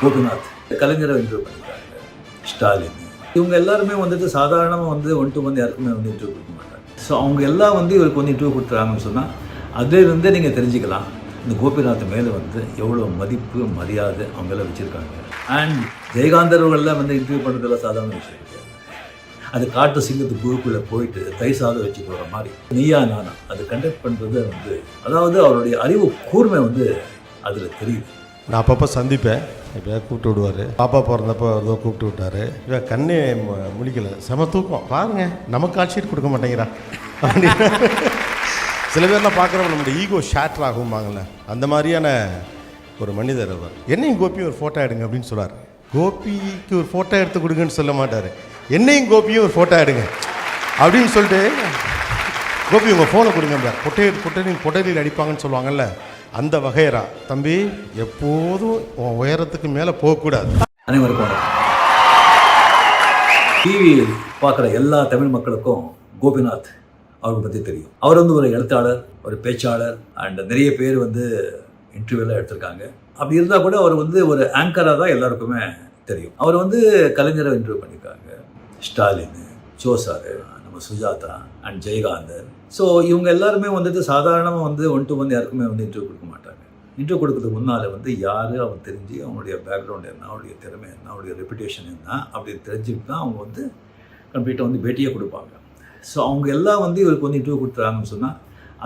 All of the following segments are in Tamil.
கோபிநாத், கலைஞரை இன்டர்வியூ பண்ணியிருக்காங்க, ஸ்டாலின், இவங்க எல்லாருமே வந்துட்டு சாதாரணமாக வந்து 1 to 1 யாருக்குமே வந்து இன்டர்வியூ கொடுக்க மாட்டாங்க. ஸோ அவங்க எல்லாம் வந்து இவருக்கு வந்து இன்டர்வியூ கொடுத்துறாங்கன்னு சொன்னால் அதிலிருந்தே நீங்கள் தெரிஞ்சுக்கலாம் இந்த கோபிநாத் மேலே வந்து எவ்வளோ மதிப்பு மரியாதை அவங்க எல்லாம் வச்சுருக்காங்க. அண்ட் ஜெயகாந்தர்கள்லாம் வந்து இன்டர்வியூ பண்ணுறதுல சாதாரண விஷயம் கிடையாது. அது காட்டு சிங்கத்து குழுக்குள்ளே போயிட்டு தைசாதம் வச்சுட்டு வர மாதிரி நீயா நானா அது கண்டக்ட் பண்ணுறது வந்து, அதாவது அவருடைய அறிவு கூர்மை வந்து அதில் தெரியுது. நான் அப்பப்போ சந்திப்பேன், எப்படியாவது கூப்பிட்டு விடுவார். பாப்பா பிறந்தப்போ ஏதோ கூப்பிட்டு விட்டார். இவன் கண்ணே முழிக்கலை, செம தூக்கம் பாருங்க, நமக்கு காட்சிட்டு கொடுக்க மாட்டேங்கிறா. சில பேர்லாம் பார்க்குறவங்க நம்மளுடைய ஈகோ ஷேட்டர் ஆகும்பாங்கள்ல, அந்த மாதிரியான ஒரு மனிதர் அவர். என்னையும் கோபியும் ஒரு ஃபோட்டோ எடுங்க அப்படின்னு சொல்லுவார். கோபிக்கு ஒரு ஃபோட்டோ எடுத்து கொடுங்கன்னு சொல்ல மாட்டார், என்னையும் கோபியும் ஒரு ஃபோட்டோ எடுங்க அப்படின்னு சொல்லிட்டு, கோபி உங்கள் ஃபோனை கொடுங்க, பொட்டையில் அடிப்பாங்கன்னு சொல்லுவாங்கல்ல, அந்த வகையரா. தம்பி எப்போதும் உன் உயரத்துக்கு மேலே போகக்கூடாது. அனைவருக்கும் டிவி பார்க்குற எல்லா தமிழ் மக்களுக்கும் கோபிநாத் அவரை பற்றி தெரியும். அவர் வந்து ஒரு எழுத்தாளர், ஒரு பேச்சாளர், அண்ட் நிறைய பேர் வந்து இன்டர்வியூலாம் எடுத்திருக்காங்க. அப்படி இருந்தால் கூட அவர் வந்து ஒரு ஆங்கராக தான் எல்லாருக்குமே தெரியும். அவர் வந்து கலைஞரை இன்டர்வியூ பண்ணியிருக்காங்க, ஸ்டாலின், ஜோசார், நம்ம சுஜாதா அண்ட் ஜெயகாந்தர். ஸோ இவங்க எல்லாருமே வந்துட்டு சாதாரணமாக வந்து 1 to 1 யாருக்குமே வந்து இன்டர்வியூ கொடுக்க மாட்டாங்க. இன்டர்வியூ கொடுக்கறதுக்கு முன்னால் வந்து யார் அவன் தெரிஞ்சு அவனுடைய பேக்ரவுண்ட் என்ன, அவனுடைய திறமை என்ன, அவனுடைய ரெப்புடேஷன் என்ன அப்படின்னு தெரிஞ்சுக்கிட்டு தான் அவங்க வந்து கம்ப்ளீட்டாக வந்து பேட்டியே கொடுப்பாங்க. ஸோ அவங்க எல்லாம் வந்து இவருக்கு வந்து இன்டர்வியூ கொடுத்துறாங்கன்னு சொன்னால்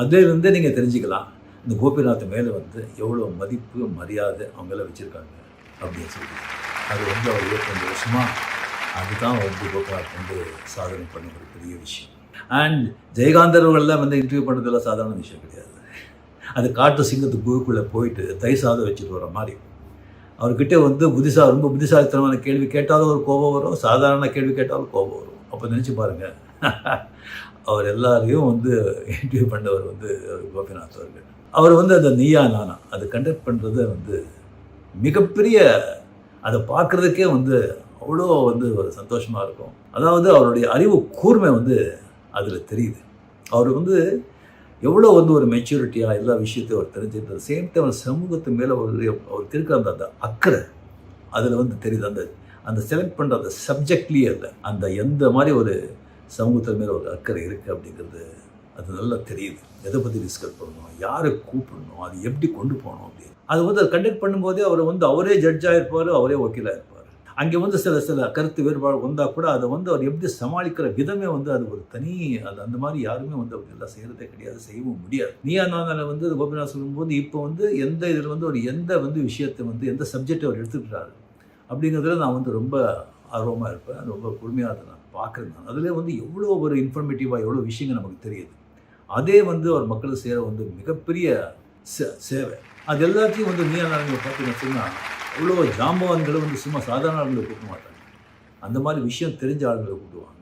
அதிலிருந்தே நீங்கள் தெரிஞ்சுக்கலாம் இந்த கோபிநாத் மேலே வந்து எவ்வளோ மதிப்பு மரியாதை அவங்கெல்லாம் வச்சுருக்காங்க அப்படின்னு சொல்லி. அது வந்து அவர் 25 வருஷமாக அதுதான் வந்து கோபிநாத் வந்து சாதனை பண்ண ஒரு பெரிய விஷயம். அண்ட் ஜெயகாந்தர்கள்லாம் வந்து இன்டர்வியூ பண்ணுறதுலாம் சாதாரண விஷயம் கிடையாது. அது காட்டு சிங்கத்து குழுக்குள்ளே போயிட்டு தைசாதம் வச்சுட்டு வர மாதிரி. அவர்கிட்ட வந்து ரொம்ப புத்திசாலித்தனமான கேள்வி கேட்டாலும் ஒரு கோபம் வரும், சாதாரண கேள்வி கேட்டாலும் கோபம் வரும். அப்போ நினச்சி பாருங்கள், அவர் எல்லாரையும் வந்து இன்டர்வியூ பண்ணவர் வந்து கோபிநாத் அவர்கள். அவர் வந்து அந்த நீயா நானா அது கண்டக்ட் பண்ணுறது வந்து மிகப்பெரிய, அதை பார்க்குறதுக்கே வந்து அவ்வளோ வந்து ஒரு சந்தோஷமாக இருக்கும். அதாவது அவருடைய அறிவு கூர்மை வந்து அதில் தெரியுது. அவர் வந்து எவ்வளோ வந்து ஒரு மெச்சூரிட்டியாக எல்லா விஷயத்தையும் அவர் தெரிஞ்சுக்கிற சேம் டைம் சமூகத்து மேலே அவர் இருக்கிற அந்த அக்கறை அதில் வந்து தெரியுது. அந்த செலக்ட் பண்ணுற அந்த சப்ஜெக்ட்லேயே இல்லை, அந்த எந்த மாதிரி ஒரு சமூகத்து மேலே ஒரு அக்கறை இருக்குது அப்படிங்கிறது அது நல்லா தெரியுது. எதை பற்றி டிஸ்கஸ் பண்ணணும், யாரை கூப்பிடணும், அது எப்படி கொண்டு போகணும் அப்படின்னு அது வந்து அதை கண்டக்ட் பண்ணும்போதே அவர் வந்து அவரே ஜட்ஜாக இருப்பார், அவரே வக்கீலாக இருப்பார். அங்கே வந்து சில கருத்து வேறுபாடு வந்தால் கூட அதை வந்து அவர் எப்படி சமாளிக்கிற விதமே வந்து அது ஒரு தனி, அந்த மாதிரி யாருமே வந்து அவர் எல்லாம் செய்கிறதே கிடையாது, செய்யவும் முடியாது. நீயா நானால வந்து கோபிநாத் சொல்லும்போது இப்போ வந்து எந்த இதில் வந்து ஒரு எந்த வந்து விஷயத்தை வந்து எந்த சப்ஜெக்டை அவர் எடுத்துக்கிறாரு அப்படிங்கிறதுல நான் வந்து ரொம்ப ஆர்வமாக இருப்பேன், ரொம்ப பொறுமையாக அதை நான் பார்க்குறேன். நான் அதில் வந்து எவ்வளோ ஒரு இன்ஃபர்மேட்டிவாக எவ்வளோ விஷயங்கள் நமக்கு தெரியுது. அதே வந்து அவர் மக்களுக்கு செய்கிற வந்து மிகப்பெரிய சேவை. அது எல்லாத்தையும் வந்து நீயா நானாங்க பார்த்தீங்கன்னு சொன்னால் அவ்வளோ ஜாம்பவான்களை வந்து சும்மா சாதாரண ஆளுங்களை கூப்பிட மாட்டாங்க, அந்த மாதிரி விஷயம் தெரிஞ்ச ஆளுங்களை கூப்பிடுவாங்க.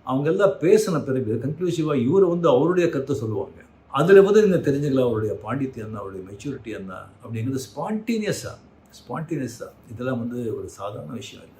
அவங்க எல்லாம் பேசின பிறகு கன்க்ளூசிவாக இவரை வந்து அவருடைய கருத்தை சொல்லுவாங்க. அதில் வந்து நீங்கள் தெரிஞ்சுக்கலாம் அவருடைய பாண்டித்யம் என்ன, அவருடைய மெச்சூரிட்டி என்ன அப்படிங்கிறது. ஸ்பான்டேனியஸாக இதெல்லாம் வந்து ஒரு சாதாரண விஷயம் இல்லை.